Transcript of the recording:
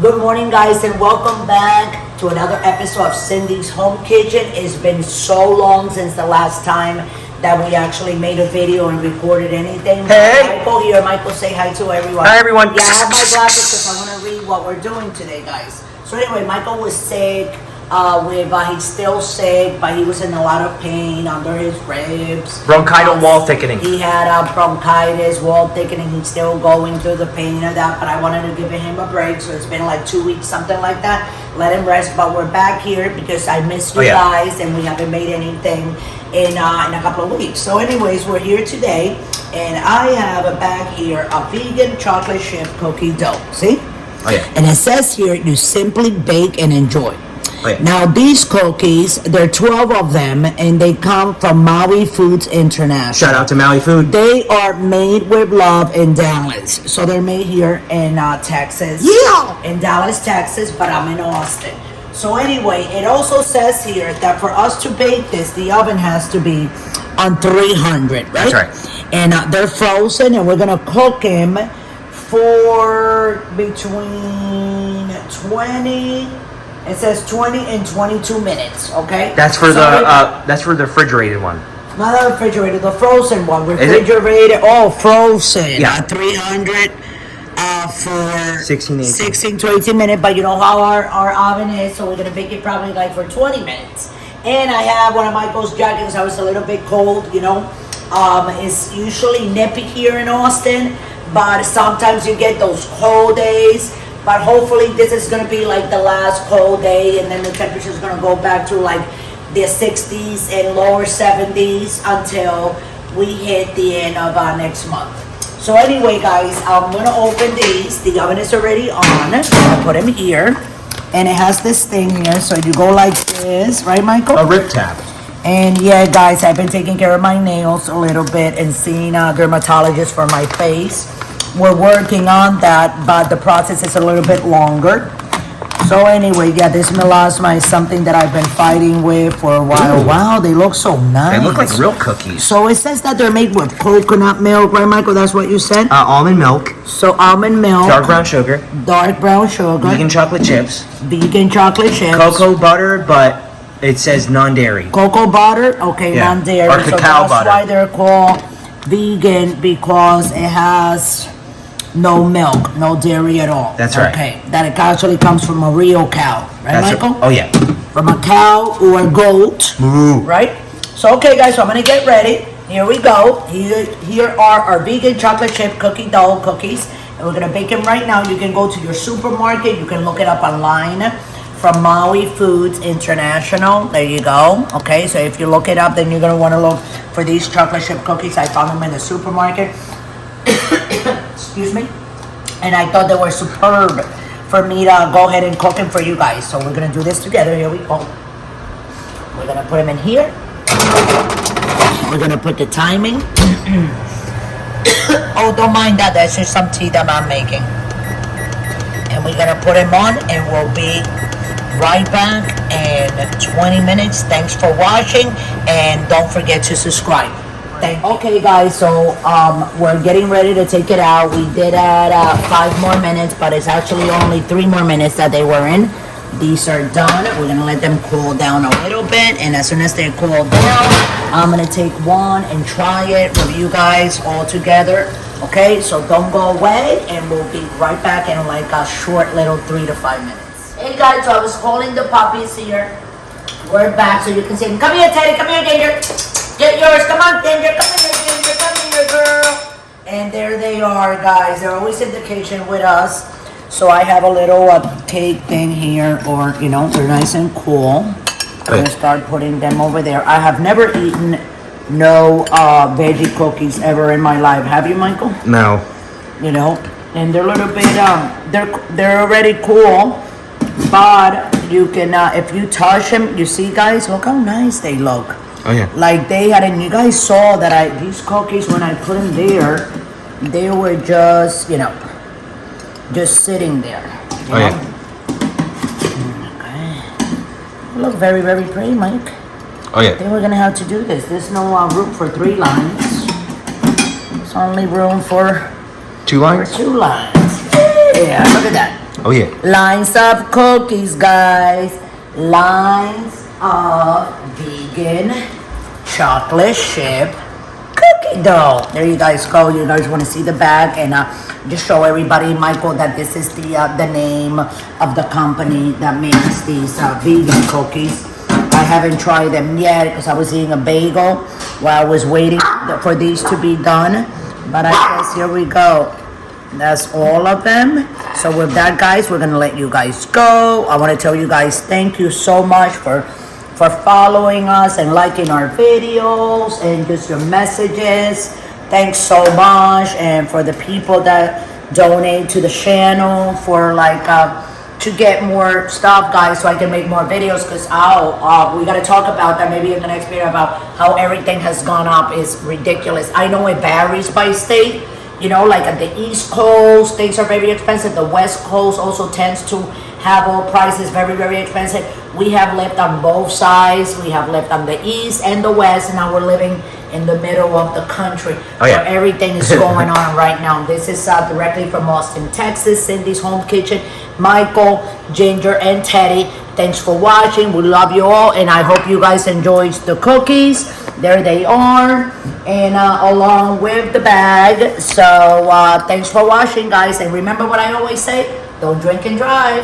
Good morning, guys, and welcome back to another episode of Cindy's Home Kitchen. It's been so long since the last time that we actually made a video and recorded anything. Hey! Michael here. Michael, say hi to everyone. Hi, everyone. Yeah, I have my glasses because I want to read what we're doing today, guys. So anyway, Michael was sick. He's still sick, but he was in a lot of pain under his ribs. Bronchitis, wall thickening. He had bronchitis, wall thickening. He's still going through the pain of that, but I wanted to give him a break. So it's been like 2 weeks, something like that. Let him rest, but we're back here because I missed you guys, and we haven't made anything in a couple of weeks. So anyways, we're here today, and I have a bag here of vegan chocolate chip cookie dough. See? Oh yeah. And it says here, you simply bake and enjoy. Oh, yeah. Now these cookies, there are 12 of them, and they come from Maui Foods International. Shout out to Maui Food. They are made with love in Dallas. So they're made here in Texas. Yeah! In Dallas, Texas, but I'm in Austin. So anyway, it also says here that for us to bake this, the oven has to be on 300, right? That's right. And they're frozen, and we're going to cook them for between 20... It says 20 and 22 minutes, okay? That's for the refrigerated one. Not the refrigerated, the frozen one. Refrigerated, frozen. Yeah. 300 for 16 to 18 minutes. But you know how our oven is, so we're going to bake it probably like for 20 minutes. And I have one of Michael's jackets. I was a little bit cold, you know. It's usually nippy here in Austin, but sometimes you get those cold days. But hopefully this is going to be like the last cold day, and then the temperature is going to go back to like the 60s and lower 70s until we hit the end of next month. So anyway, guys, I'm going to open these. The oven is already on. I'm going to put them here. And it has this thing here. So you go like this, right, Michael? A rip tap. And yeah, guys, I've been taking care of my nails a little bit and seeing a dermatologist for my face. We're working on that, but the process is a little bit longer. So anyway, yeah, this melasma is something that I've been fighting with for a while. Ooh. Wow, they look so nice. They look like real cookies. So it says that they're made with coconut milk, right, Michael? That's what you said? Almond milk. So almond milk. Dark brown sugar. Dark brown sugar. Vegan chocolate chips. Vegan chocolate chips. Cocoa butter, but it says non-dairy. Cocoa butter? Okay, yeah. Non-dairy. Or cacao butter. That's why they're called vegan, because it has no milk, no dairy at all. That's right. Okay, that it actually comes from a real cow, right, Michael? Oh yeah. From a cow or a goat, right? So okay, guys, so I'm gonna get ready. Here we go. Here are our vegan chocolate chip cookie dough cookies, and we're gonna bake them right now. You can go to your supermarket. You can look it up online from Maui Foods International. There you go. Okay, so if you look it up, then you're gonna want to look for these chocolate chip cookies. I found them in the supermarket. Excuse me. And I thought they were superb for me to go ahead and cook them for you guys. So we're gonna do this together. Here we go. We're gonna put them in here. We're gonna put the timing. Oh, don't mind that. That's just some tea that I'm making. And we're gonna put them on, and we'll be right back in 20 minutes. Thanks for watching, and don't forget to subscribe. Okay, guys, so we're getting ready to take it out. We did add 5 more minutes, but it's actually only 3 more minutes that they were in. These are done. We're gonna let them cool down a little bit, and as soon as they cool down, I'm gonna take one and try it with you guys all together. Okay, so don't go away, and we'll be right back in like a short little 3 to 5 minutes. Hey guys, so I was holding the puppies here. We're back, so you can see them. Come here, Teddy. Come here, Ginger. Get yours. Come on, Ginger. Come here, Ginger. Come here, girl. And there they are, guys. They're always in the kitchen with us. So I have a little cake thing here, or, you know, they're nice and cool. I'm going to start putting them over there. I have never eaten no veggie cookies ever in my life. Have you, Michael? No. You know, and they're a little bit, they're already cool. But you can, if you touch them, you see, guys, look how nice they look. Oh yeah. Like they had, and you guys saw that these cookies, when I put them there, they were just, you know, just sitting there. Oh yeah. Okay. They look very, very pretty, Mike. Oh yeah. They were gonna have to do this. There's no room for 3 lines. It's only room for 2 lines. For 2 lines. Yeah, look at that. Oh yeah. Lines of cookies, guys. Lines of vegan chocolate chip cookie dough. There you guys go. You guys want to see the bag, and just show everybody, Michael, that this is the name of the company that makes these vegan cookies. I haven't tried them yet because I was eating a bagel while I was waiting for these to be done. But I guess here we go. That's all of them. So with that, guys, we're gonna let you guys go. I want to tell you guys thank you so much for following us and liking our videos and just your messages. Thanks so much. And for the people that donate to the channel for to get more stuff, guys, so I can make more videos, because we got to talk about that maybe in the next video about how everything has gone up. Is ridiculous. I know it varies by state. You know, like at the East Coast, things are very expensive. The West Coast also tends to have all prices very, very expensive. We have lived on both sides. We have lived on the East and the West, and now we're living in the middle of the country, where everything is going on right now. This is directly from Austin, Texas, Cindy's Home Kitchen. Michael, Ginger, and Teddy, thanks for watching. We love you all, and I hope you guys enjoyed the cookies. There they are, and along with the bag. So thanks for watching, guys, and remember what I always say: don't drink and drive.